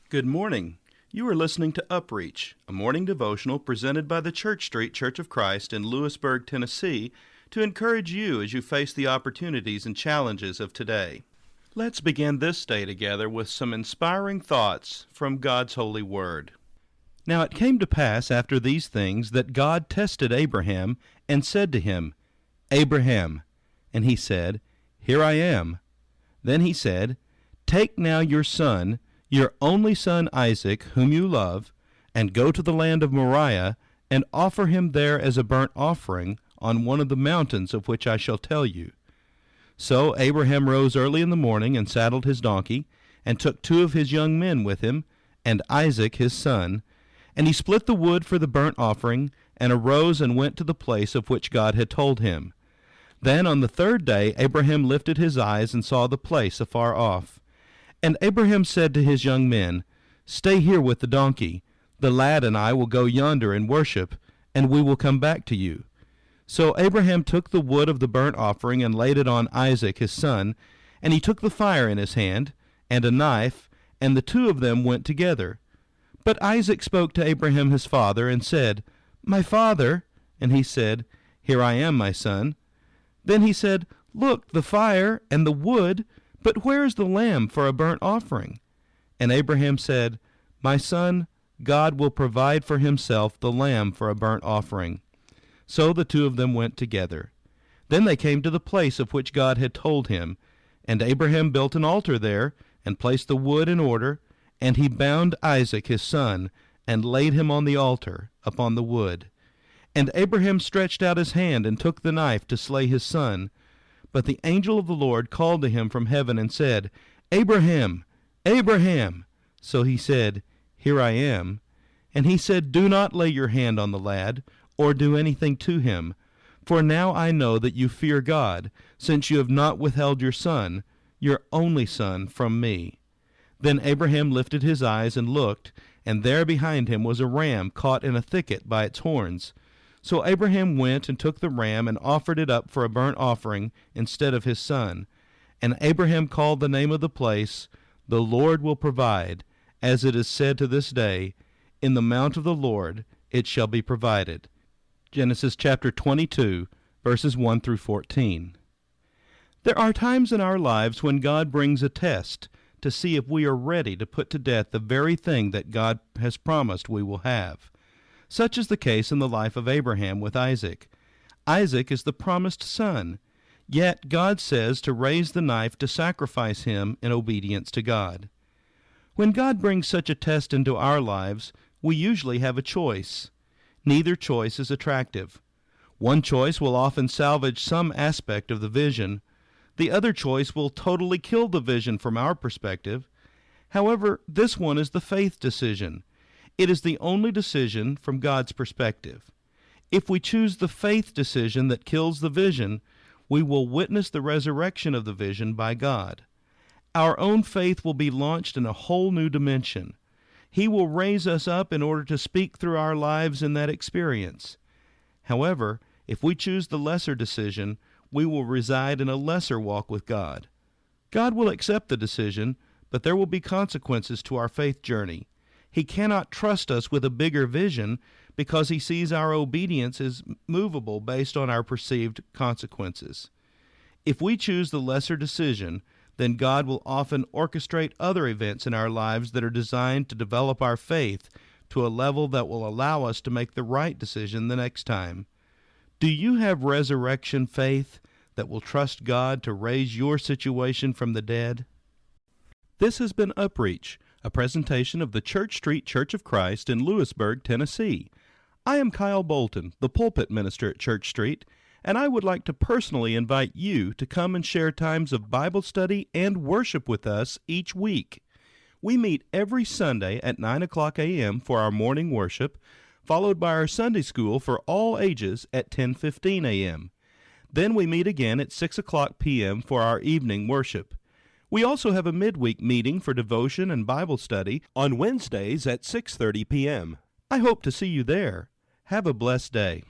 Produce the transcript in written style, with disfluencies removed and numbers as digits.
Good morning. You are listening to UpReach, a morning devotional presented by the Church Street Church of Christ in Lewisburg, Tennessee, to encourage you as you face the opportunities and challenges of today. Let's begin this day together with some inspiring thoughts from God's holy word. Now it came to pass after these things that God tested Abraham and said to him, Abraham. And he said, Here I am. Then he said, Take now your son, your only son Isaac, whom you love, and go to the land of Moriah, and offer him there as a burnt offering on one of the mountains of which I shall tell you. So Abraham rose early in the morning, and saddled his donkey, and took 2 of his young men with him, and Isaac his son, and he split the wood for the burnt offering, and arose and went to the place of which God had told him. Then on the 3rd day Abraham lifted his eyes and saw the place afar off. And Abraham said to his young men, Stay here with the donkey. The lad and I will go yonder and worship, and we will come back to you. So Abraham took the wood of the burnt offering and laid it on Isaac his son, and he took the fire in his hand, and a knife, and the 2 of them went together. But Isaac spoke to Abraham his father, and said, My father. And he said, Here I am, my son. Then he said, Look, the fire and the wood, but where is the lamb for a burnt offering? And Abraham said, My son, God will provide for himself the lamb for a burnt offering. So the 2 of them went together. Then they came to the place of which God had told him, and Abraham built an altar there, and placed the wood in order, and he bound Isaac his son, and laid him on the altar, upon the wood. And Abraham stretched out his hand, and took the knife to slay his son. But the angel of the Lord called to him from heaven, and said, Abraham, Abraham. So he said, Here I am. And he said, Do not lay your hand on the lad, or do anything to him. For now I know that you fear God, since you have not withheld your son, your only son, from me. Then Abraham lifted his eyes and looked, and there behind him was a ram caught in a thicket by its horns. So Abraham went and took the ram and offered it up for a burnt offering instead of his son. And Abraham called the name of the place, The Lord will provide, as it is said to this day, In the mount of the Lord it shall be provided. Genesis chapter 22, verses 1 through 14. There are times in our lives when God brings a test to see if we are ready to put to death the very thing that God has promised we will have. Such is the case in the life of Abraham with Isaac. Isaac is the promised son, yet God says to raise the knife to sacrifice him in obedience to God. When God brings such a test into our lives, we usually have a choice. Neither choice is attractive. One choice will often salvage some aspect of the vision. The other choice will totally kill the vision from our perspective. However, this one is the faith decision. It is the only decision from God's perspective. If we choose the faith decision that kills the vision, we will witness the resurrection of the vision by God. Our own faith will be launched in a whole new dimension. He will raise us up in order to speak through our lives in that experience. However, if we choose the lesser decision, we will reside in a lesser walk with God. God will accept the decision, but there will be consequences to our faith journey. He cannot trust us with a bigger vision because he sees our obedience as movable based on our perceived consequences. If we choose the lesser decision, then God will often orchestrate other events in our lives that are designed to develop our faith to a level that will allow us to make the right decision the next time. Do you have resurrection faith that will trust God to raise your situation from the dead? This has been UpReach, a presentation of the Church Street Church of Christ in Lewisburg, Tennessee. I am Kyle Bolton, the pulpit minister at Church Street, and I would like to personally invite you to come and share times of Bible study and worship with us each week. We meet every Sunday at 9 o'clock a.m. for our morning worship, followed by our Sunday school for all ages at 10:15 a.m. Then we meet again at 6 o'clock p.m. for our evening worship. We also have a midweek meeting for devotion and Bible study on Wednesdays at 6:30 p.m. I hope to see you there. Have a blessed day.